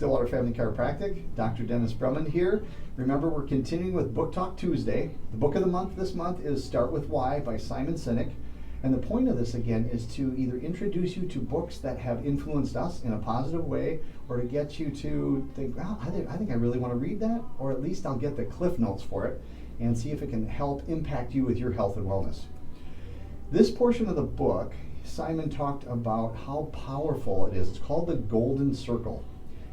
Stillwater Family Chiropractic. Dr. Dennis Brumman here. Remember, we're continuing with Book Talk Tuesday. The book of the month this month is Start With Why by Simon Sinek. And the point of this, again, is to either introduce you to books that have influenced us in a positive way, or to get you to think, wow, I think I really want to read that, or at least I'll get the cliff notes for it and see if it can help impact you with your health and wellness. This portion of the book, Simon talked about how powerful it is. It's called the Golden Circle.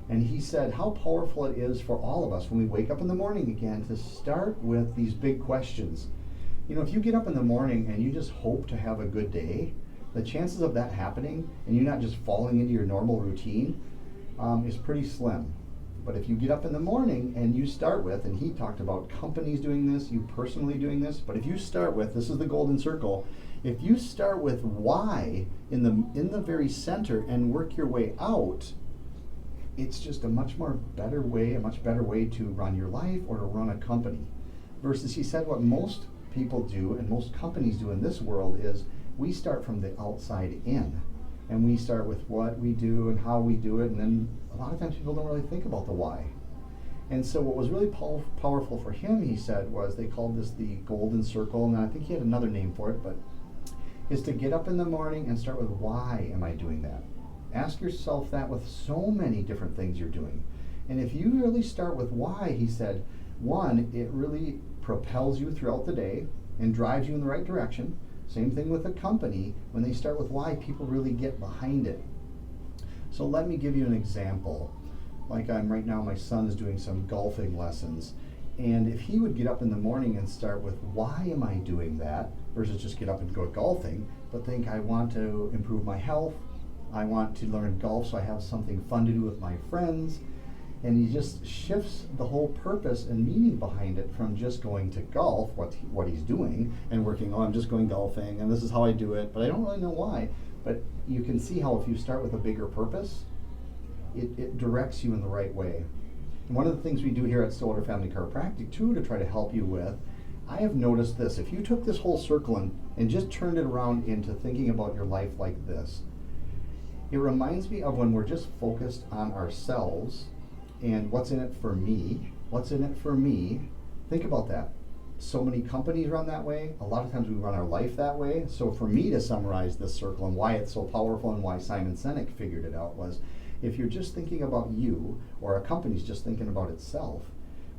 And he said how powerful it is for all of us when we wake up in the morning again to start with these big questions. You know, if you get up in the morning and you just hope to have a good day, the chances of that happening and you not just falling into your normal routine is pretty slim. But if you get up in the morning and you start with, and he talked about companies doing this, you personally doing this, but if you start with, this is the Golden Circle, if you start with why in the very center and work your way out, it's just a much better way to run your life or to run a company. Versus, he said, what most people do and most companies do in this world is we start from the outside in. And we start with what we do and how we do it, and then a lot of times people don't really think about the why. And so what was really powerful for him, he said, was they called this the Golden Circle, and I think he had another name for it, but is to get up in the morning and start with why am I doing that? Ask yourself that with so many different things you're doing. And if you really start with why, he said, one, it really propels you throughout the day and drives you in the right direction. Same thing with a company. When they start with why, people really get behind it. So let me give you an example. Like right now, my son is doing some golfing lessons. And if he would get up in the morning and start with, why am I doing that? Versus just get up and go golfing, but think, I want to improve my health. I want to learn golf so I have something fun to do with my friends. And he just shifts the whole purpose and meaning behind it from just going to golf, what he's doing, and working, I'm just going golfing, and this is how I do it, but I don't really know why. But you can see how if you start with a bigger purpose, it directs you in the right way. And one of the things we do here at Stillwater Family Chiropractic, too, to try to help you with, I have noticed this. If you took this whole circle and just turned it around into thinking about your life like this, it reminds me of when we're just focused on ourselves and what's in it for me, think about that. So many companies run that way. A lot of times we run our life that way. So for me to summarize this circle and why it's so powerful and why Simon Sinek figured it out was, if you're just thinking about you, or a company's just thinking about itself,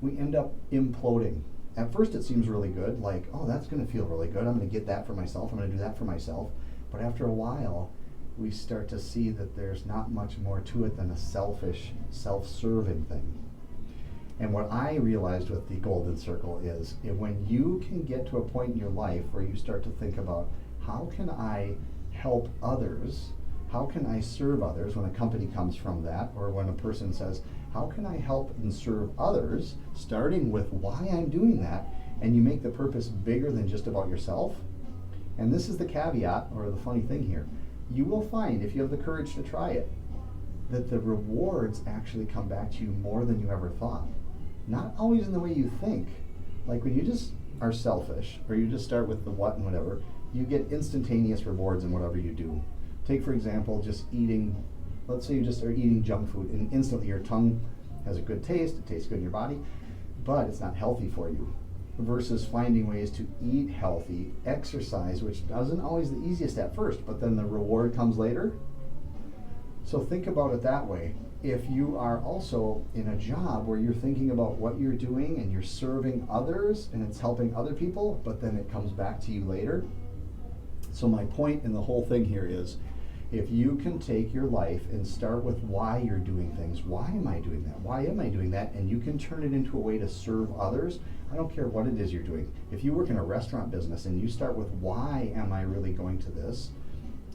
we end up imploding. At first it seems really good, like, oh, that's gonna feel really good. I'm gonna get that for myself, I'm gonna do that for myself. But after a while, we start to see that there's not much more to it than a selfish, self-serving thing. And what I realized with the Golden Circle is when you can get to a point in your life where you start to think about, how can I help others? How can I serve others? When a company comes from that, or when a person says, how can I help and serve others? Starting with why I'm doing that, and you make the purpose bigger than just about yourself. And this is the caveat, or the funny thing here. You will find, if you have the courage to try it, that the rewards actually come back to you more than you ever thought. Not always in the way you think. Like when you just are selfish, or you just start with the what and whatever, you get instantaneous rewards in whatever you do. Take, for example, just eating, let's say you just are eating junk food, and instantly your tongue has a good taste, it tastes good in your body, but it's not healthy for you. Versus finding ways to eat healthy, exercise, which isn't always the easiest at first, but then the reward comes later. So think about it that way. If you are also in a job where you're thinking about what you're doing and you're serving others and it's helping other people, but then it comes back to you later. So my point in the whole thing here is, if you can take your life and start with why you're doing things, why am I doing that? Why am I doing that? And you can turn it into a way to serve others. I don't care what it is you're doing. If you work in a restaurant business and you start with why am I really going to this?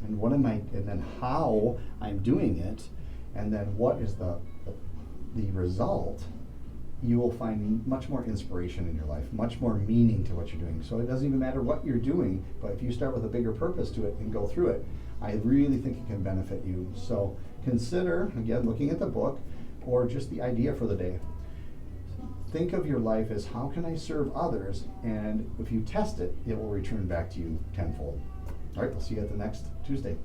And what am I, and then how I'm doing it, and then what is the result, you will find much more inspiration in your life, much more meaning to what you're doing. So it doesn't even matter what you're doing, but if you start with a bigger purpose to it and go through it, I really think it can benefit you. So consider, again, looking at the book, or just the idea for the day. Think of your life as, how can I serve others? And if you test it, it will return back to you tenfold. All right, we'll see you at the next Tuesday.